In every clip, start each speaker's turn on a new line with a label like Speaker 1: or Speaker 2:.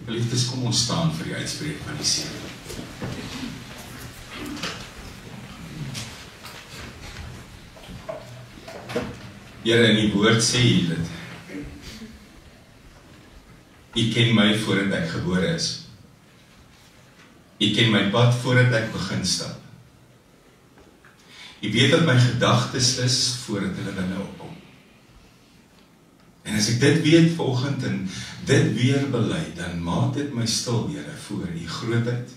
Speaker 1: Geliefdes, kom ons staan vir die uitspreek van die seën. Here, in die woord sê jy dit. U ken my voordat ek gebore is. U ken my pad voordat ek begin stap. U weet wat my gedagtes is voordat hulle by my opkom. En as ek dit weet vanoggend en dit weer bely, dan maak dit my stil, Here, voor U grootheid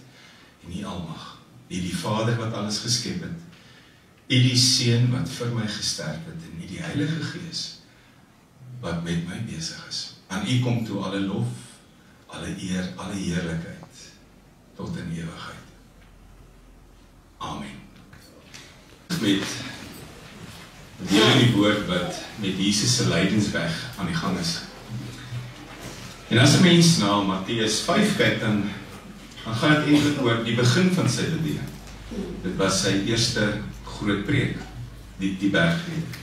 Speaker 1: en U almag. U die Vader wat alles geskep het. U die Seun wat vir my gesterf het en U die Heilige Gees wat met my besig is. Aan U kom toe alle lof, alle eer, alle heerlikheid tot in ewigheid. Amen. Met deel in die woord wat met Jesus se lydensweg aan die gang is. En as 'n mens na Matteus 5 kyk, dan gaan dit eintlik oor die begin van sy bediening. Dit was sy eerste groot preek, die bergrede.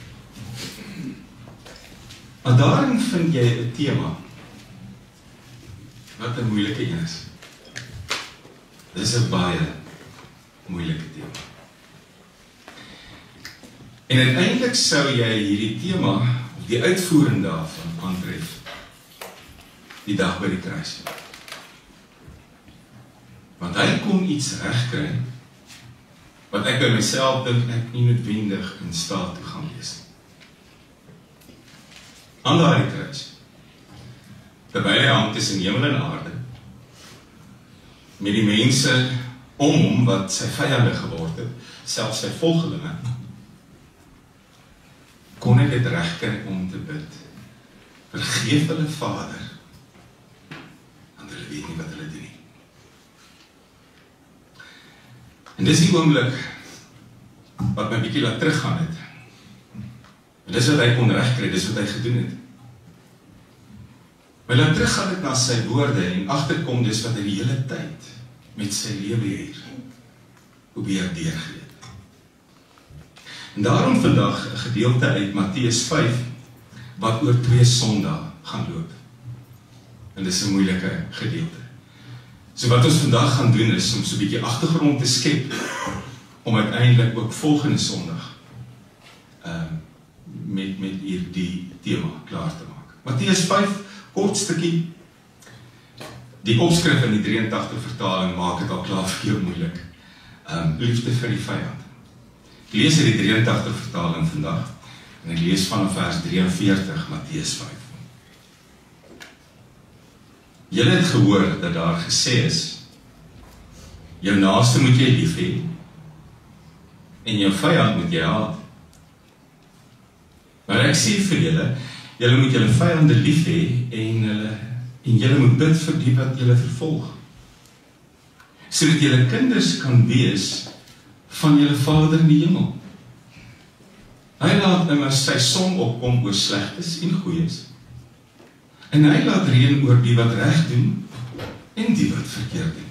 Speaker 1: Maar daarin vind jy 'n tema wat 'n moeilike een is. Dit is 'n baie moeilike tema. En uiteindelik sou jy hierdie tema, of die uitvoering daarvan, aantref die dag by die kruis. Want hy kon iets regkry wat ek by myself dink ek nie noodwendig in staat toe gaan wees. Aan daardie kruis, terwyl hy hang tussen hemel en aarde, met die mense om hom wat sy vyande geword het, selfs sy volgelinge, kon hy dit regkry om te bid. Vergeef hulle, Vader, want hulle weet nie wat hulle doen nie. En dis die oomblik wat my bietjie laat teruggaan het. En dis wat hy kon regkry, dis wat hy gedoen het. Maar laat teruggaan het na sy woorde en agterkom dis wat hy die hele tyd met sy lewe hier probeer deurgee. En daarom vandag 'n gedeelte uit Matteus 5 wat oor 2 Sondae gaan loop. En dis 'n moeilike gedeelte. So wat ons vandag gaan doen is om so 'n bietjie agtergrond te skep om uiteindelik ook volgende Sondag met hierdie tema klaar te maak. Matteus 5, kort stukkie. Die opskrif in die 83 vertaling maak dit al klaar vir jou moeilik. Liefde vir die vyand. Ek lees uit die 83 vertaling vandag en ek lees vanaf vers 43 Matteus 5. Julle het gehoor dat daar gesê is, jou naaste moet jy lief hê en jou vyand moet jy haat. Maar ek sê vir julle, julle moet julle vyande lief hê en julle moet bid vir die wat julle vervolg, sodat julle kinders kan wees van julle Vader in die hemel. Hy laat immers sy son opkom oor slegtes en goeies, en hy laat reën oor die wat reg doen en die wat verkeerd doen.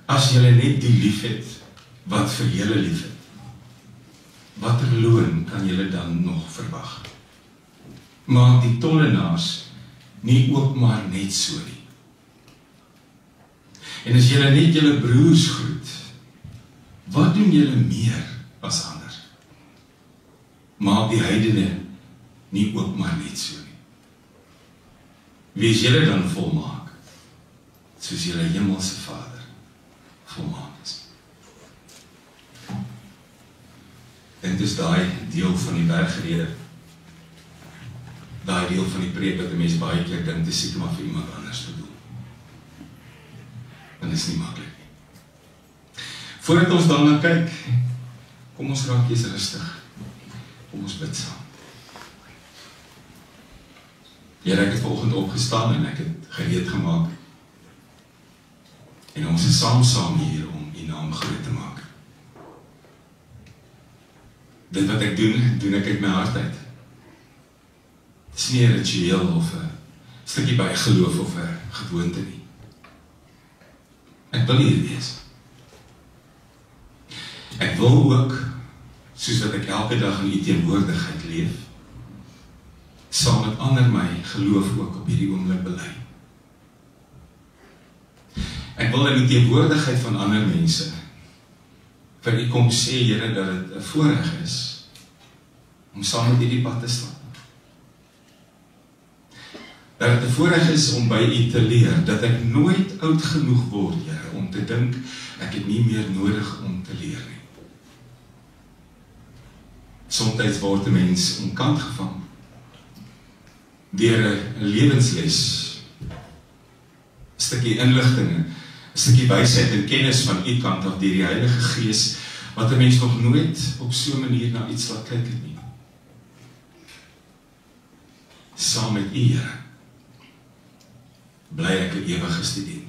Speaker 1: As julle net die lief het wat vir julle lief het, watter loon kan julle dan nog verwag? Maak die tollenaars nie ook maar net so nie. En as julle net julle broers groet, wat doen julle meer as ander? Maak die heidene nie ook maar net so nie. Wees julle dan volmaak, soos julle hemelse Vader volmaak is. En dis daai deel van die bergrede, daai deel van die preek wat 'n mens baie keer dink dis seker maar vir iemand anders bedoel. En dis nie maklik nie. Voordat ons daarna kyk, kom ons raak eers rustig. Kom ons bid saam. Here, ek het vanoggend opgestaan en ek het gereed gemaak. En ons is saam hier om U naam groot te maak. Dit wat ek doen ek uit my hart uit. Dit is nie 'n ritueel of 'n stukkie bygeloof of 'n gewoonte nie. Ek wil hier wees. Ek wil ook, soos wat ek elke dag in U teenwoordigheid leef, saam met ander my geloof ook op hierdie oomblik bely. Ek wil in die teenwoordigheid van ander mense vir u kom sê, Here, dat dit 'n voorreg is om saam met u die pad te stap. Dat dit 'n voorreg is om by u te leer, dat ek nooit oud genoeg word, Here, om te dink, ek het nie meer nodig om te leer nie. Somtyds word 'n mens omkant gevang deur 'n lewensles, 'n stukkie inligting, 'n stukkie wysheid en kennis van u kant af deur die Heilige Gees, wat 'n mens nog nooit op so 'n manier na iets laat kyk het nie. Saam met u, Here, bly ek 'n ewige student.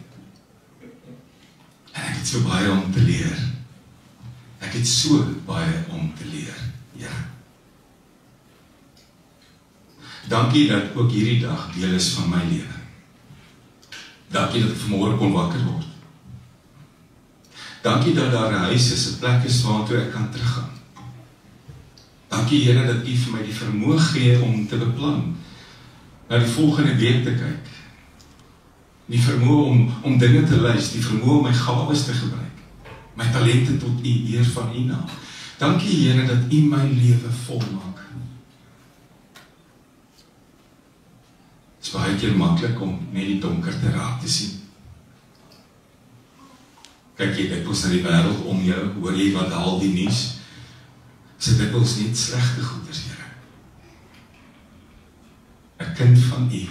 Speaker 1: En ek het so baie om te leer. Ek het so baie om te leer, Here. Dankie dat ook hierdie dag deel is van my lewe. Dankie dat ek vanmôre kon wakker word. Dankie dat daar 'n huis is, 'n plek is waartoe ek kan teruggaan. Dankie, Here, dat u vir my die vermoë gee om te beplan, na die volgende week te kyk. Die vermoë om dinge te lys, die vermoë om my gawes te gebruik, my talente tot u eer van u naam. Dankie, Here, dat u my lewe volmaak. Het is baie keer maklik om net die donker te raak te sien. Kyk jy dikwels na die wêreld om jou, hoor jy wat al die nuus, is dit dikwels net slegte goeders, Here. 'n kind van u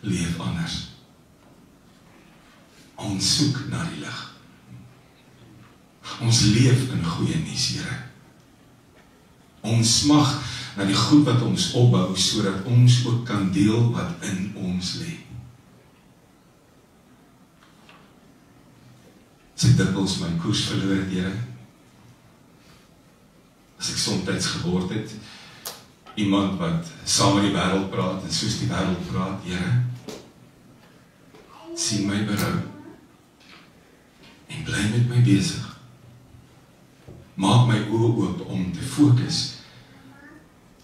Speaker 1: leef anders. Ons soek na die lig. Ons leef in goeie nuus, Here. Ons smag na die goed wat ons opbou, sodat ons ook kan deel wat in ons lê. As ek dikwels my koers verloor het, Here, as ek somtyds geword het, iemand wat saam met die wêreld praat en soos die wêreld praat, Here, sien my berou en bly met my besig. Maak my oë oop om te fokus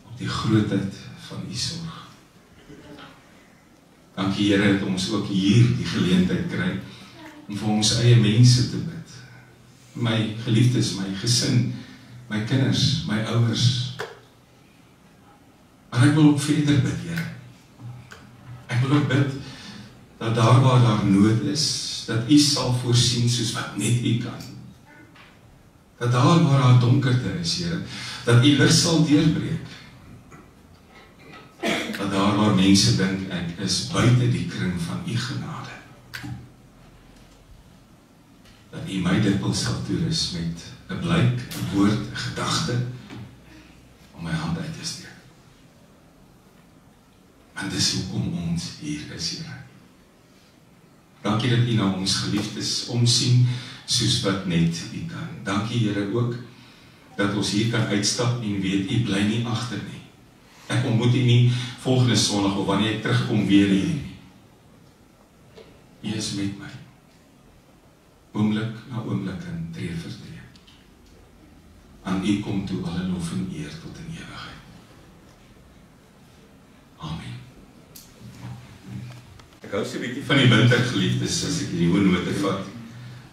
Speaker 1: op die grootheid van u sorg. Dankie, Here, dat ons ook hier die geleentheid kry om vir ons eie mense te bid. My geliefdes, my gesin, my kinders, my ouers. Maar ek wil ook verder bid, Here. Ek wil ook bid dat daar waar daar nood is, dat u sal voorsien soos wat net u kan. Dat daar waar daar donkerte is, Here, dat u lig sal deurbreek. Dat daar waar mense dink ek is buite die kring van u genade. Dat u my dikwels sal toerus met 'n blyk, 'n woord, 'n gedagte om my hand uit te steek. En dis hoekom ons hier is, Here. Dankie dat u na ons geliefdes omsien soos wat net u kan. Dankie, Here, ook dat ons hier kan uitstap en weet u bly nie agter nie. Ek ontmoet u nie volgende Sondag of wanneer ek terugkom weer hier nie. U is met my. Oomblik na oomblik en tree vir tree. Aan u kom toe alle lof en eer tot in ewigheid. Amen. Ek hou so 'n bietjie van die winter, geliefdes, as ek die hoë note vat,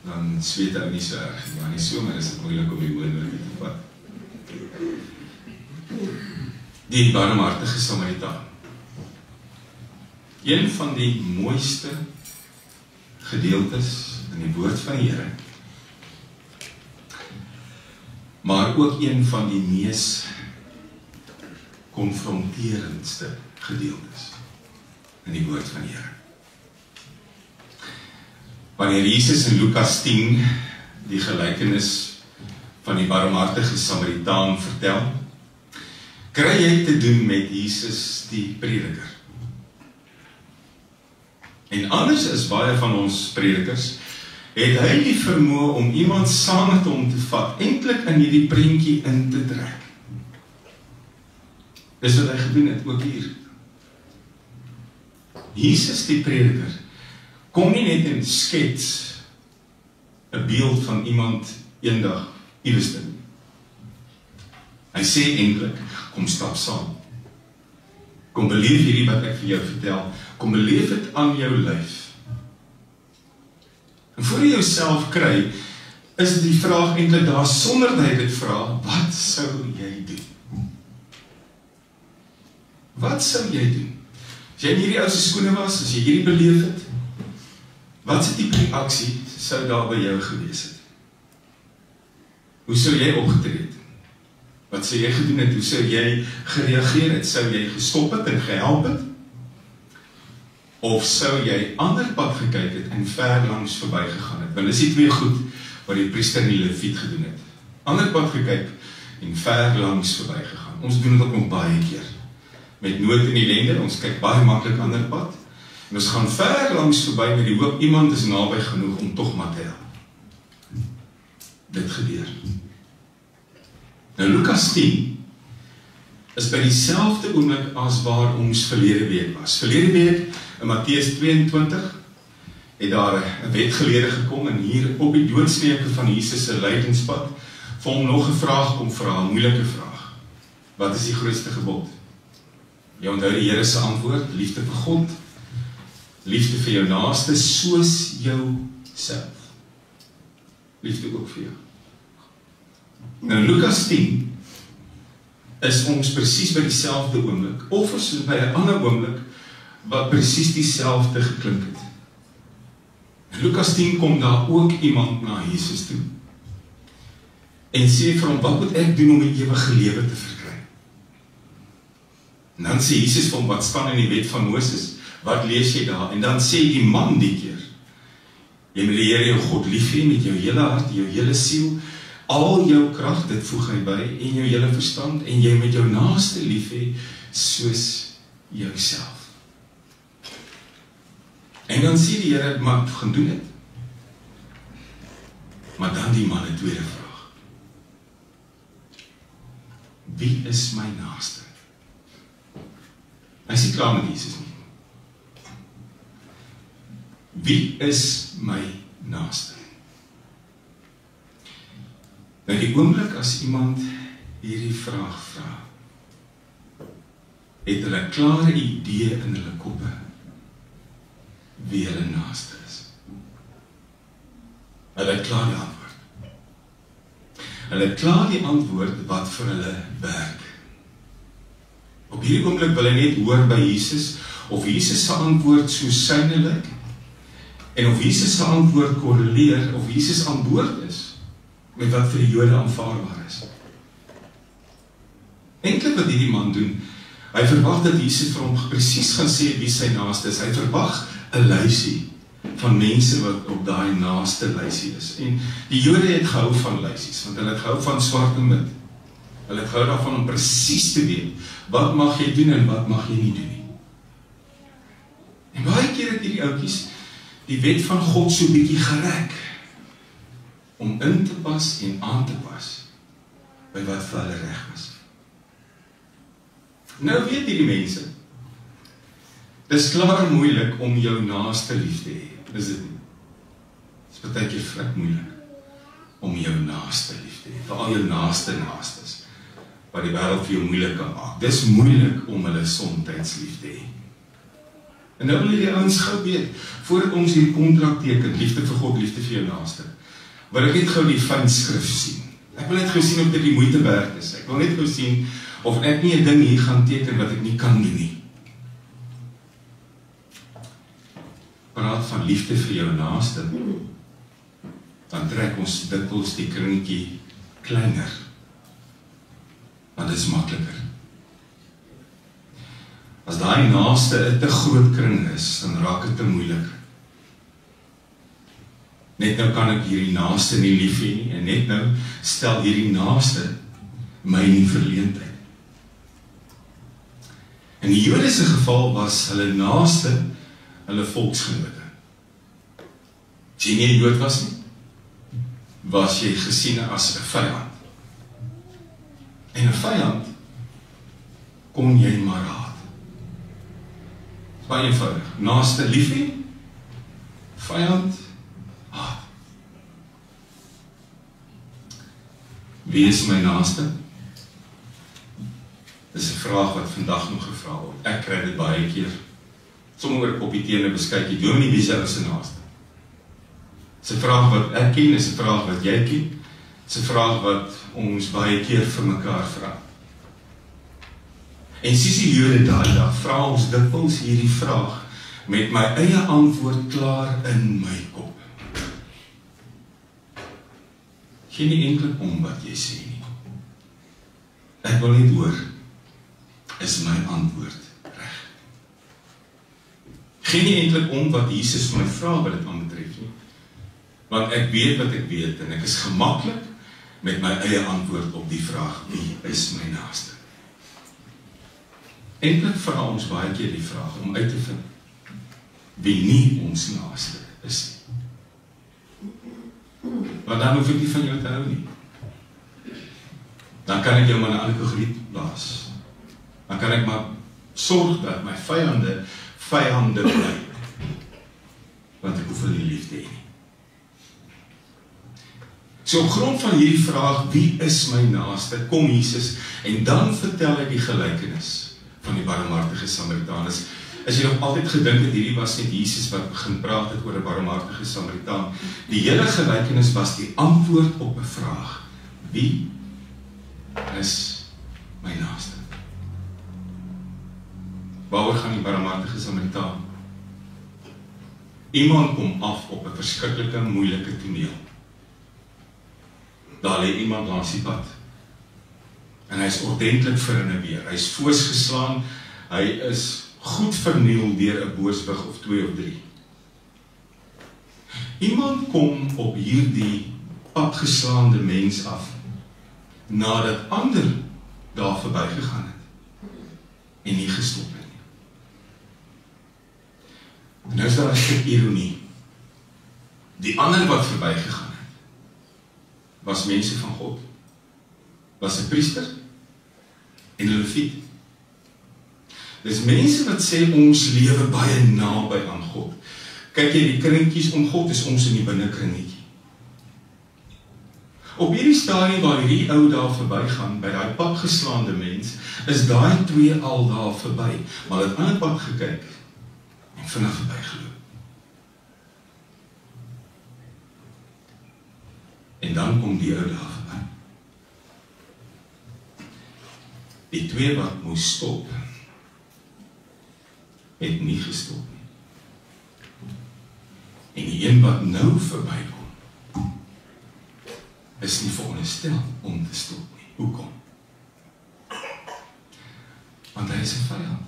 Speaker 1: dan sweet ek nie so erg. Maar in die somer is dit moeilik om die hoë note te vat. Die barmhartige Samaritaan. Een van die mooiste gedeeltes in die woord van die Here, maar ook een van die mees konfronterendste gedeeltes in die woord van die Here. Wanneer Jesus in Lukas 10 die gelykenis van die barmhartige Samaritaan vertel, kry jy te doen met Jesus die prediker. En anders as baie van ons predikers, het hy die vermoë om iemand saam met hom te vat, eintlik in hierdie prentjie in te trek. Dis wat hy gedoen het, ook hier. Jesus die prediker, kom nie net en skets 'n beeld van iemand eendag iewers in. Hy sê eintlik, kom stap saam. Kom beleef hierdie wat ek vir jou vertel, kom beleef dit aan jou lyf. En voor jy jouself kry, is die vraag eintlik daar sonder dat jy dit vra, wat sou jy doen? Wat sou jy doen? As jy in hierdie ou se skoene was, as jy hierdie beleef het, wat se tipe reaksie sou daar by jou gewees het? Hoe sou jy opgetree het? Wat sou jy gedoen het? Hoe sou jy gereageer het? Sou jy gestop het en gehelp het? Of sou jy ander pad gekyk het en ver langs verby gegaan het? Want dis die twee goed wat die priester en die leviet gedoen het. Ander pad gekyk en ver langs verby gegaan. Ons doen dit ook nog baie keer. Met nood en ellende, ons kyk baie maklik ander pad. En ons gaan ver langs verby met die hoop iemand is naby genoeg om tog maar te help. Dit gebeur. Nou Lukas 10 is by dieselfde oomblik as waar ons verlede week was. Verlede week in Matteus 22 het daar 'n wetgeleerde gekom en hier op die doodsneuke van Jesus se lydenspad vir hom nog 'n vraag kom vra, 'n moeilike vraag. Wat is die grootste gebod? Jy onthou die Here se antwoord, liefde vir God, liefde vir jou naaste soos jouself. Liefde ook vir jou. Nou Lukas 10 is ons presies by dieselfde oomblik, of is by 'n ander oomblik wat presies dieselfde geklink het. In Lukas 10 kom daar ook iemand na Jesus toe en sê vir hom, wat moet ek doen om die ewige lewe te verkry? En dan sê Jesus vir hom, wat staan in die wet van Moses? Wat lees jy daar? En dan sê die man die keer, jy moet die Here jou God lief hê met jou hele hart, jou hele siel, al jou krag, dit voeg hy by, en jou hele verstand, en jy met jou naaste lief hê, soos jouself. En dan sê die Here, maar gaan doen dit. Maar dan die man 'n tweede vraag. Wie is my naaste? Hy sê klaar met Jesus nie. Wie is my naaste? Nou die oomblik as iemand hierdie vraag vra, het hulle 'n klare idee in hulle koppe wie hulle naaste is. Hulle het klaar die antwoord. Hulle het klaar die antwoord wat vir hulle werk. Op hierdie oomblik wil hy net hoor by Jesus, of Jesus se antwoord so syne lyk, en of Jesus se antwoord korreleer, of Jesus aan boord is, met wat vir die Jode aanvaarbaar is. Eintlik wat hierdie man doen, hy verwag dat Jesus vir hom presies gaan sê wie sy naaste is. Hy verwag 'n lysie van mense wat op daai naaste lysie is. En die Jode het gehou van lysies, want hulle het gehou van swart en wit. Hulle het gehou daarvan om presies te weet, wat mag jy doen en wat mag jy nie doen nie. En baie keer het hierdie ouetjies die wet van God so bietjie gerek, om in te pas en aan te pas, by wat vir hulle reg was. Nou weet hierdie mense, dis klaar moeilik om jou naaste lief te hê, is dit nie? Dis partykeer vrek moeilik om jou naaste lief te hê, veral jou naaste naastes, wat die wêreld vir jou moeilik kan maak. Dis moeilik om hulle somtyds lief te hê. En nou wil die ouens gou weet, voordat ons hierdie kontrak teken, liefde vir God, liefde vir jou naaste, wil ek net gou die fyn skrif sien. Ek wil net gou sien of dit die moeite werd is. Ek wil net gou sien of ek nie 'n ding hier gaan teken wat ek nie kan doen nie. Praat van liefde vir jou naaste, dan trek ons dikwels die kringetjie kleiner, want dit is makliker. As daai naaste 'n te groot kring is, dan raak dit te moeilik. Net nou kan ek hierdie naaste nie lief hê nie, en net nou stel hierdie naaste my in verleentheid. In die Jode se geval was hulle naaste hulle volksgenote. As jy nie 'n Jood was nie, was jy gesien as 'n vyand. En 'n vyand kon jy maar haat. Baie eenvoudig. Naaste lief hê, vyand haat. Wie is my naaste? Dis 'n vraag wat vandag nog gevra word. Ek kry dit baie keer. Sommige oor 'n koppie tee en 'n beskuitjie. Dominee, wie is jou se naaste? Dis 'n vraag wat ek ken, is 'n vraag wat jy ken. Dis 'n vraag wat ons baie keer vir mekaar vra. En soos die Jode daai dag, vra ons dikwels hierdie vraag met my eie antwoord klaar in my kop. Geen nie enkele om wat jy sê nie. Ek wil net hoor, is my antwoord reg? Geen nie enkele om wat Jesus my vra wat dit aanbetref nie. Want ek weet wat ek weet en ek is gemaklik met my eie antwoord op die vraag, wie is my naaste? Eintlik vra ons baie keer die vraag om uit te vind wie nie ons naaste is nie. Want dan hoef ek nie van jou te hou nie. Dan kan ek jou maar 'n ander kategorieë plaas. Dan kan ek maar sorg dat my vyande bly. Want ek hoef hulle nie lief te hê nie. So op grond van hierdie vraag, wie is my naaste, kom Jesus en dan vertel hy die gelykenis van die barmhartige Samaritaan. As jy nog altyd gedink het, hierdie was net Jesus wat begin praat het oor 'n barmhartige Samaritaan. Die hele gelykenis was die antwoord op 'n vraag. Wie is my naaste? Waaroor gaan die barmhartige Samaritaan? Iemand kom af op 'n verskriklike, moeilike toneel. Daar lê iemand langs die pad. En hy is ordentlik verinneweer. Hy is foosgeslaan. Hy is goed verniel deur 'n booswig of 2 of 3. Iemand kom op hierdie padgeslaande mens af nadat ander daar verbygegaan het en nie gestop het nie. En nou is daar 'n stuk ironie. Die ander wat verbygegaan het was mense van God. Was 'n priester en 'n leviet. Dis mense wat sê ons lewe baie naby aan God. Kyk jy die kringetjies om God, is ons in die binnekringetjie. Op hierdie stadium waar hierdie ou daar verbygaan, by daai padgeslaande mens, is daai 2 al daar verby, maar het ander pad gekyk en vinnig verbygeloop. En dan kom die ou daar verby. Die 2 wat moes stop, het nie gestop nie. En die een wat nou verbykom, is nie veronderstel om te stop nie. Hoekom? Want hy is 'n vyand.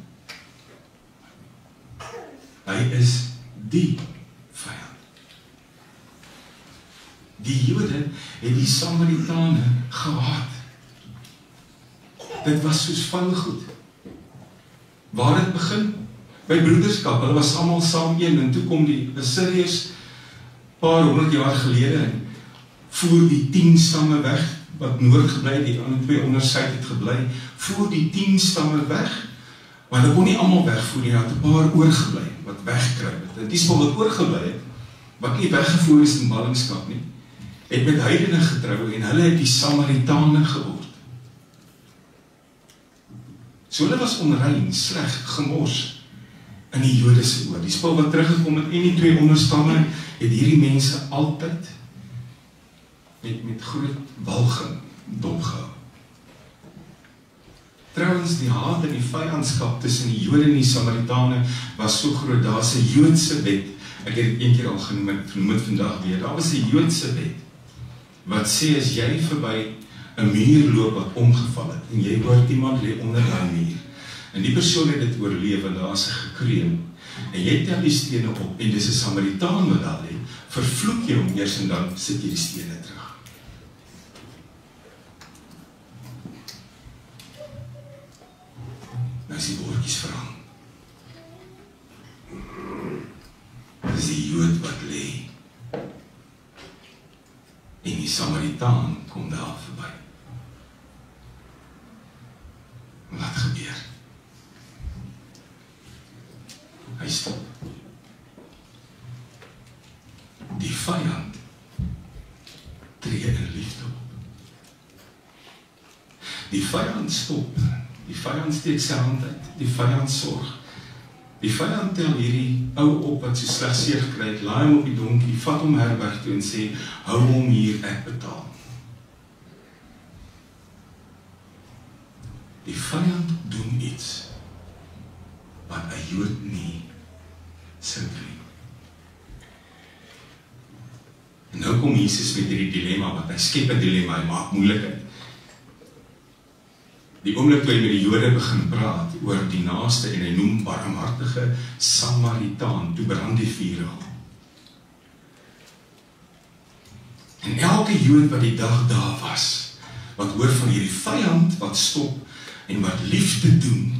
Speaker 1: Hy is die vyand. Die Jode het die Samaritane gehaat. Dit was soos vangoed. Waar het begin? By broederskap, hulle was almal saam een, en toe kom die Assiriërs paar 100 jaar gelede en voer die 10 stamme weg, wat noord gebly, die ander 2 ondersuid het gebly, voer die 10 stamme weg, maar hulle kon nie almal wegvoer nie, het 'n paar oorgebly, wat weggekruip het. En die span wat oorgebly het, wat nie weggevoer is in ballingskap nie, het met heidene getrou en hulle het die Samaritane geword. So hulle was onrein, sleg, gemors in die Jodese oor. Die spul wat teruggekom het en die 2 onderstamme het hierdie mense altyd met groot walging dopgehou. Trouwens, die haat en die vyandskap tussen die Jode en die Samaritane was so groot. Daar's 'n Joodse wet, ek het dit een keer al genoem, ek noem dit vandag weer. Daar was 'n Joodse wet wat sê as jy verby 'n muur loop wat omgeval het en jy hoor iemand lê onder daai muur en die persoon het dit oorleef en daar is 'n gekreun en jy tel die stene op en dis 'n Samaritaan wat daar lê, vervloek jy hom eers en dan sit jy die stene terug. Nou is die woordjies verhang. Dis die Jood wat lê en die Samaritaan kom daar verby. Wat gebeur? Hy stop. Die vyand tree in liefde op. Die vyand stop. Die vyand steek sy hand uit. Die vyand sorg. Die vyand tel hierdie ou op wat so sleg seer gekry het, laai hom op die donkie, vat hom herberg toe en sê, hou hom hier, ek betaal. Die vyand doen iets wat 'n Jood nie sou doen. En nou kom Jesus met hierdie dilemma, wat hy skep 'n dilemma, hy maak moeilikheid. Die oomblik toe hy met die Jode begin praat oor die naaste en hy noem barmhartige Samaritaan, toe brand die vuur al. En elke Jood wat die dag daar was, wat hoor van hierdie vyand wat stop en wat liefde doen,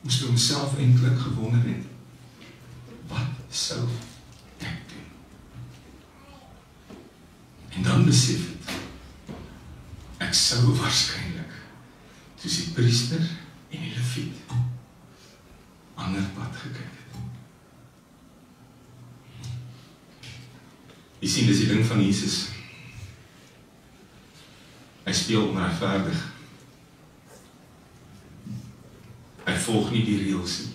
Speaker 1: moes hy homself eintlik gewonder het, wat sou ek doen? En dan besef het, ek sou waarskynlik, soos die priester en die leviet, ander pad gekyk het. Jy sien, dis die ding van Jesus. Hy speel onregverdig. Hy volg nie die reëls nie.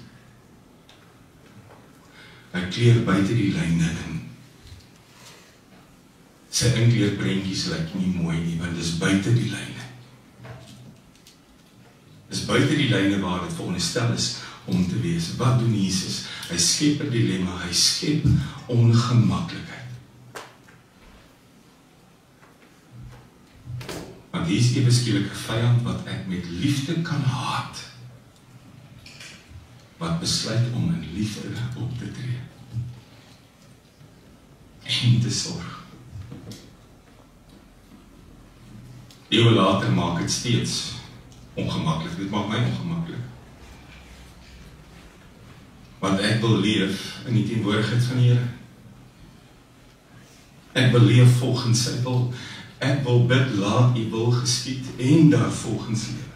Speaker 1: Hy kleer buite die lyne in. Sy inkleerprentjies lyk nie mooi nie, want dis buite die lyne. Dis buite die lyne waar dit veronderstel is om te wees. Wat doen Jesus? Hy skep 'n dilemma, hy skep ongemaklikheid. Want hier is ewe skielik 'n vyand wat ek met liefde kan haat, wat besluit om in liefde op te tree en te sorg. Eeuwe later maak het steeds ongemaklik, dit maak my ongemaklik. Want ek wil leef in die teenwoordigheid van die Here. Ek wil leef volgens sy wil. Ek wil bid, laat u wil geskied en daar volgens lewe.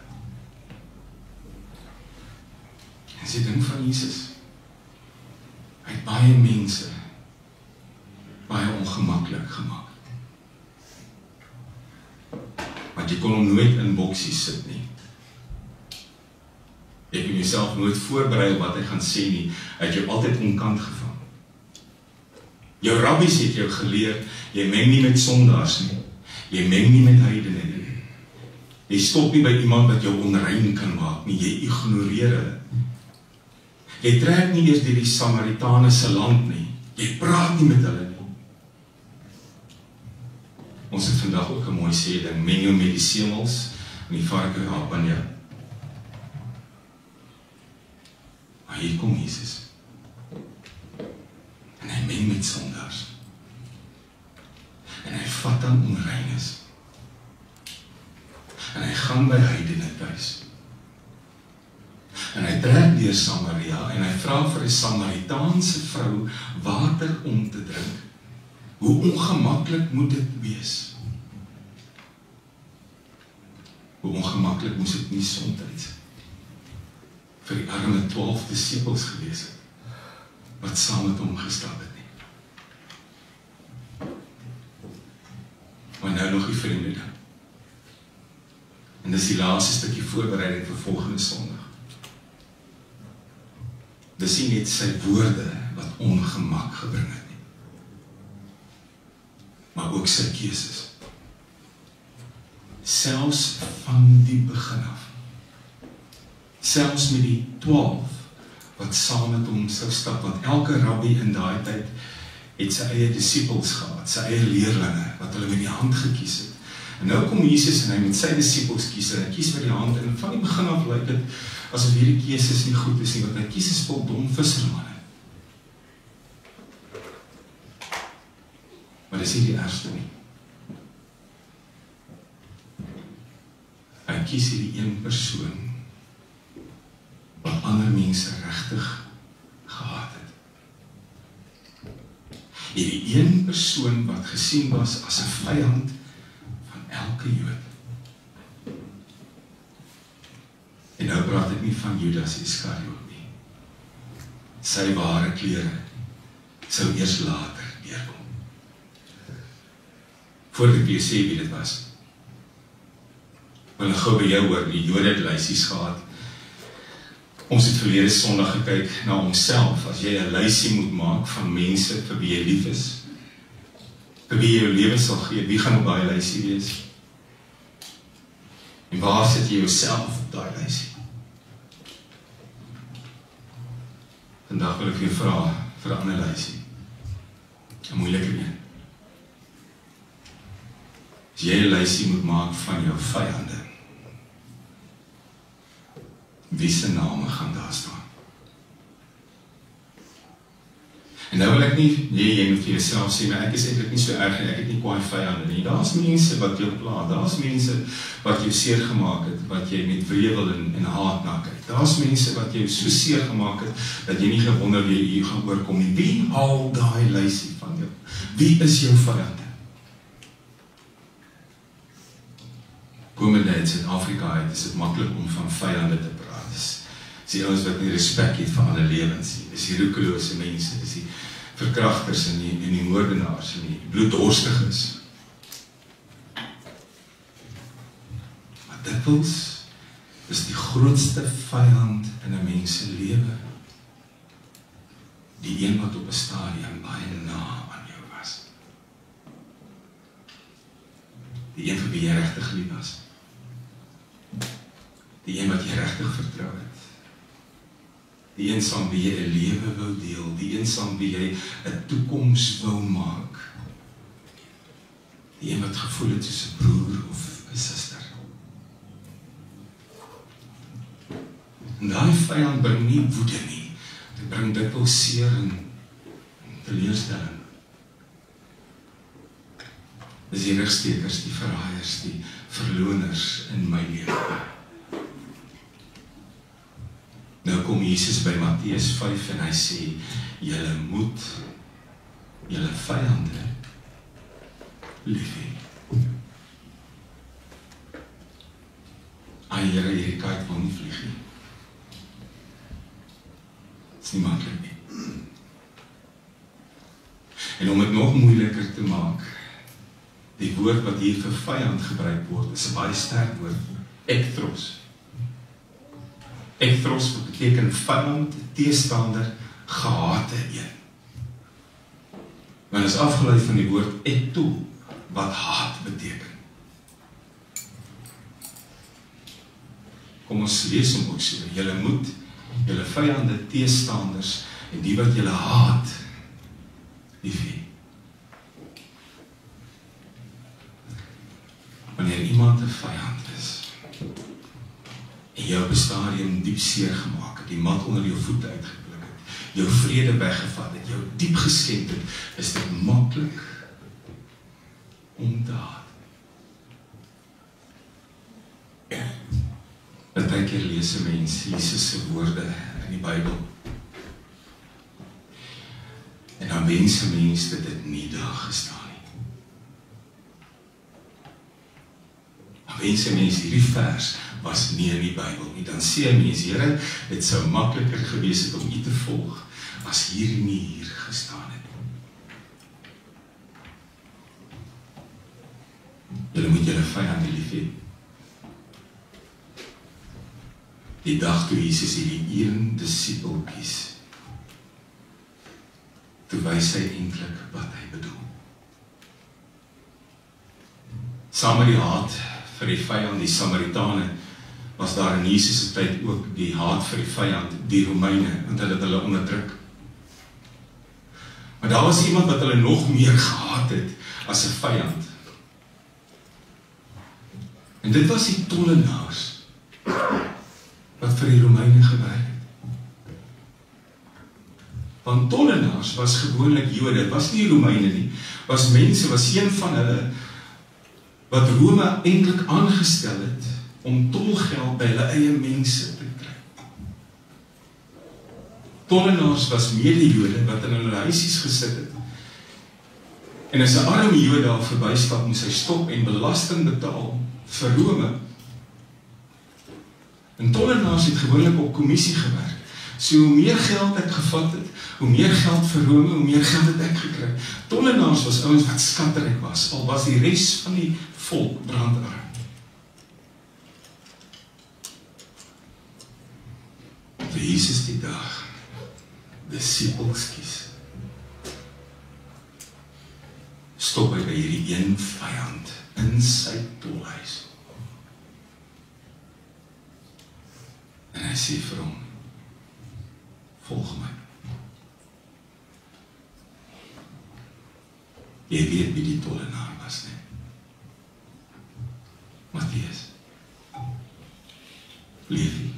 Speaker 1: En dis die ding van Jesus. Hy het baie mense baie ongemaklik gemaak. Want jy kon hom nooit in boksies sit nie. Jy kan jouself nooit voorberei op wat hy gaan sê nie. Hy het jou altyd onkant gevang. Jou rabbies het jou geleer, jy meng nie met sondaars nie. Jy meng nie met heidene nie. Jy stop nie by iemand wat jou onrein kan maak nie, jy ignoreer hulle. Jy trek nie eers deur die Samaritane se land nie. Jy praat nie met hulle nie. Ons het vandag ook 'n mooi sê ding, meng jou met die semels en die varke help aan jou. Maar hier kom Jesus. En hy meng met sondaars. En hy vat aan onreines. En hy gaan by heidene tuis. En hy trek deur Samaria en hy vra vir 'n Samaritaanse vrou water om te drink. Hoe ongemaklik moet dit wees? Hoe ongemaklik moes dit nie soms vir die arme 12 disippels gewees het, wat saam met hom gestap het nie. Maar nou nog die vriende dan. En dis die laaste stukkie voorbereiding vir volgende Sondag. Dis nie net sy woorde wat ongemak gebring het nie, maar ook sy keuses. Selfs van die begin af. Selfs met die 12 wat saam met hom sou stap, want elke rabbi in daai tyd het sy eie disippels gehad, sy eie leerlinge, wat hulle met die hand gekies het. En nou kom Jesus en hy met sy disippels kies, en hy kies met die hand, en van die begin af lyk dit, asof hierdie keuses nie goed is nie, want hy kies 'n spul dom vissermanne. Maar dis nie die ergste nie. Hy kies hierdie een persoon, wat ander mense regtig gehaat het. Hierdie een persoon wat gesien was as 'n vyand van elke Jood. En nou praat ek nie van Judas Iskariot nie. Sy ware klere sou eers later deurkom. Voordat ek weer sê wie dit was. Wil ek gou by jou hoor, die Jode het lysies gehad. Ons het verlede Sondag gekyk na onsself. As jy 'n lysie moet maak van mense vir wie jy lief is, vir wie jy jou lewe sal gee, wie gaan op daai lysie wees? En waar sit jy jouself op daai lysie? Vandag wil ek jou vra vir 'n ander lysie. 'n Moeilike een. As jy 'n lysie moet maak van jou vyande, wie se name gaan daar staan? En nou wil ek nie, jy moet vir jouself sê, maar ek is eintlik nie so erg en ek het nie kwaai vyande nie. Daar's mense wat jou pla, daar's mense wat jou seer gemaak het, wat jy met wrevel en haat na kyk. Daar's mense wat jou so seer gemaak het, dat jy nie gewonder wie jy gaan oorkom nie. Wie haal daai lysie van jou? Wie is jou vyande? Komende in Suid-Afrika uit, is dit maklik om van vyande te praat. Dis die ouens wat nie respek het vir ander lewens nie. Dis die roekelose mense, dis die verkrachters en die moordenaars en die bloeddorstiges. Maar dikwels is die grootste vyand in 'n mens se lewe die een wat op 'n stadium baie na aan jou was. Die een vir wie jy regtig lief was. Die een wat jy regtig vertrou het. Die een saam wie jy 'n lewe wou deel, die een saam wie jy 'n toekoms wou maak. Die een wat gevoel het soos 'n broer of 'n suster. En daai vyand bring nie woede nie, dit bring dikwels seer en teleurstelling. Dis die rigstekers, die verraaiers, die verloners in my lewe. Nou kom Jesus by Matteus 5 en hy sê, julle moet julle vyande lief hê. Ai, Here, hierdie kite wil nie vlieg nie. Dit is nie maklik nie. En om dit nog moeiliker te maak, die woord wat hier vir vyand gebruik word, is 'n baie sterk woord, ektros. Ektros beteken vyand, teestander, gehate een. Men is afgeleid van die woord ekto, wat haat beteken. Kom ons lees hom ook so, julle moet, julle vyande, teestanders, en die wat julle haat, lief hê. Wanneer iemand 'n vyand is, en jou op 'n stadium diep seer gemaak het, die mat onder jou voete uitgepluk het, jou vrede weggevat het, jou diep geskenk het, is dit maklik om te haat. Partykeer lees 'n mens Jesus se woorde in die Bybel. En dan wens 'n mens dat dit nie daar gestaan nie. Dan wens 'n mens hierdie vers was nie in die Bybel nie. Dan sê 'n mens, Here, dit sou makliker gewees het om U te volg as hierdie nie hier gestaan het. Julle moet julle vyande lief hê. Die dag toe Jesus hierdie een disipel kies, toe wys hy eintlik wat hy bedoel. Saam met die haat vir die vyand, die Samaritane, was daar in Jesus se tyd ook die haat vir die vyand, die Romeine, want hulle het hulle onderdruk. Maar daar was iemand wat hulle nog meer gehaat het as 'n vyand. En dit was die tollenaars wat vir die Romeine gewerk het. Want tollenaars was gewoonlik Jode, was nie Romeine nie, was mense, was een van hulle wat Rome eintlik aangestel het om tolgeld by hulle eie mense te kry. Tollenaars was mede-Jode wat in hulle huisies gesit het. En as 'n arme Jood daar verbystap, moes hy stop en belasting betaal vir Rome. En tollenaars het gewoonlik op kommissie gewerk. So hoe meer geld ek gevat het, hoe meer geld vir Rome, hoe meer geld het ek gekry. Tollenaars was ouens wat skatryk was, al was die res van die volk brandarm. Toe Jesus die dag disippels kies, stop hy by hierdie een vyand in sy tolhuis. En hy sê vir hom, volg my. Jy weet wie die tollenaar was, nie? Mattheus. Levi.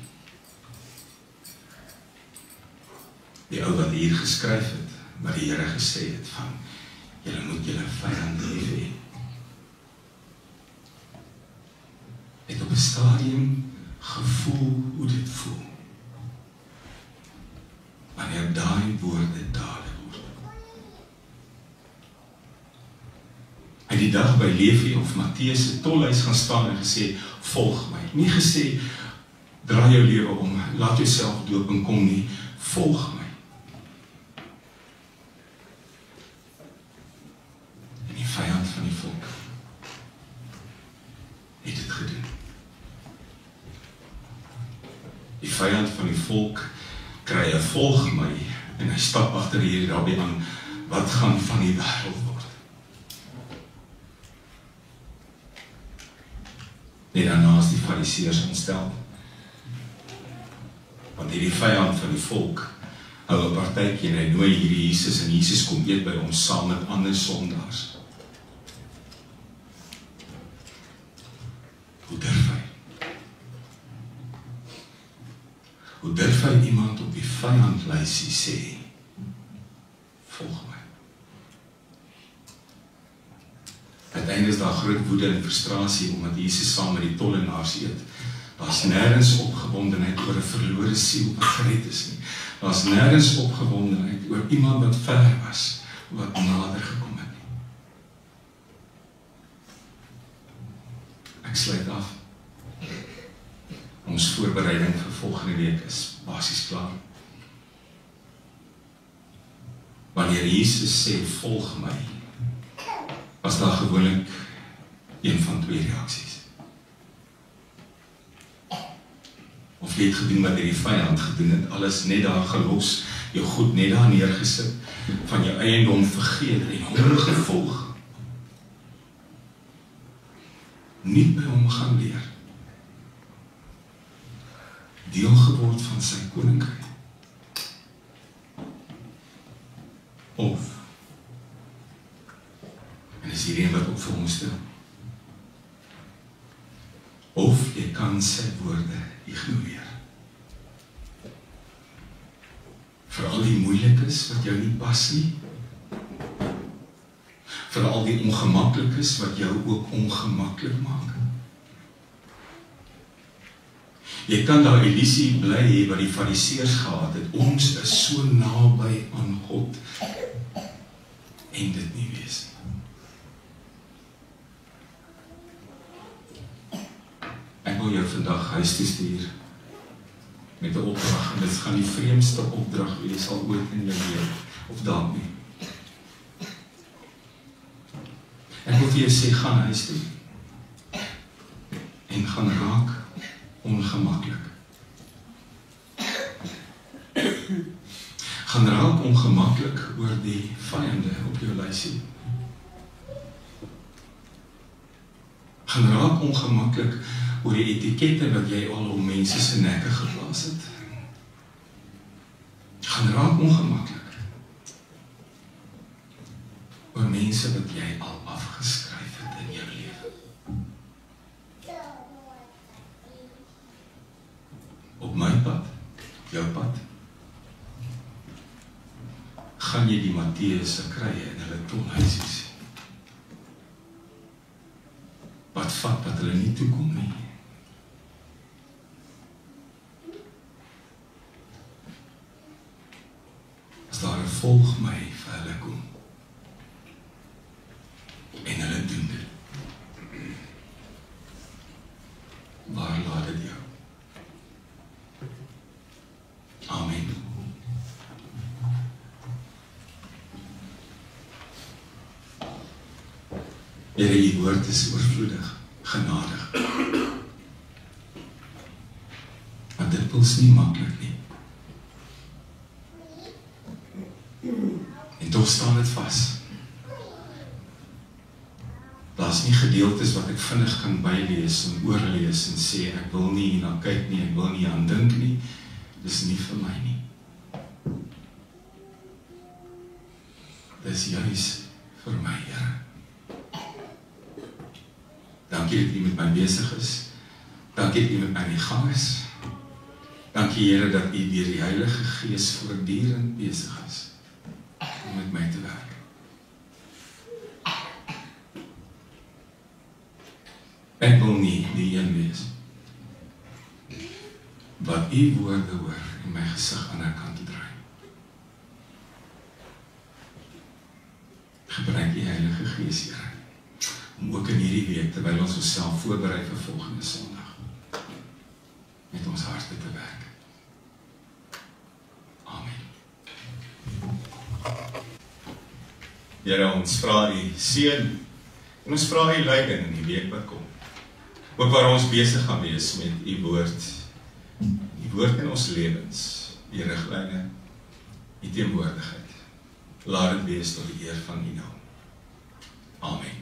Speaker 1: Die ou wat hier geskryf het, wat die Here gesê het van, julle moet julle vyand lief hê. Het op 'n stadium gevoel hoe dit voel. Wanneer daai woorde dade word. Hy het die dag by Levi of Matteus se tolhuis gaan staan en gesê, volg my. Nie gesê, draai jou lewe om, laat jouself doop en kom nie, volg my. En die vyand van die volk het dit gedoen. Die vyand van die volk kry 'n volg my en hy stap agter hierdie rabbi aan, wat gaan van die wêreld word. Net daarna is die fariseërs ontstel. Want hierdie vyand van die volk hou 'n partytjie en hy nooi hierdie Jesus en Jesus kom eet by hom saam met ander sondaars. Hoe durf hy? Hoe durf hy iemand op die vyandlysie sê, volg my. Uiteindelik is daar groot woede en frustrasie omdat Jesus saam met die tollenaars eet. Daar's nêrens opgewondenheid oor 'n verlore siel wat gered is nie. Daar's nêrens opgewondenheid oor iemand wat ver was, wat nader gekom het nie. Ek sluit af. Ons voorbereiding vir volgende week is basies klaar. Wanneer Jesus sê, volg my, was daar gewoonlik een van twee reaksies. Of jy het gedoen wat die vyand gedoen het, alles net daar gelos, jou goed net daar neergesit, van jou eiendom vergeet en hom gevolg. Nie by hom gaan leer. Deel geword van sy koninkryk. Of, en is hierdie wat op vir ons stel, of jy kan sy woorde ignoreer. Veral die moeilikes wat jou nie pas nie, veral die ongemaklikes wat jou ook ongemaklik maak. Jy kan daar illusie bly hê wat die fariseërs gehad het, ons is so naby aan God, en dit nie wees nie. Ek wil jou vandag huis toe stuur met 'n opdrag, en dit gaan die vreemdste opdrag wees al ooit in jou lewe, of dalk nie. Ek wil vir jou sê, gaan huis toe, en gaan raak ongemaklik. Gaan raak ongemaklik oor die vyande op jou lysie. Gaan raak ongemaklik oor die etikette wat jy al om mense se nekke geplaas het. Gaan raak ongemaklik oor mense wat jy al afgeskryf het in jou lewe. Op my pad, jou pad, gaan jy die Matteus se krye in hulle tolhuisies. Wat vat dat hulle nie toekom nie. As daar 'n volg my vir hulle kom, en hulle doen dit, waar laat dit jou? Amen. Here, U woord is oorvloedig, genadig. Maar dit is nie maklik nie. En tog staan dit vas. Daar's nie gedeeltes wat ek vinnig kan bylees en oorlees en sê, ek wil nie hierna kyk nie, ek wil nie aan dink nie, dis nie vir my nie. Dis juis vir my, Here. Dankie dat U met my besig is. Dankie dat U met my in die gang is. Dankie, Here, dat U deur die Heilige Gees voortdurend besig is om met my te werk. Ek wil nie die een wees wat U woorde hoor en my gesig aan 'n kant te draai. Gebruik die Heilige Gees, Here, om ook in hierdie week, terwyl ons onsself voorberei vir volgende Sondag, met ons harte te werk. Amen. Here, ons vra U seën en ons vra U leiding in die week wat kom. Ook waar ons besig gaan wees met U woord. Die woord in ons lewens, die riglyne, die teenwoordigheid. Laat dit wees tot die eer van U naam. Amen.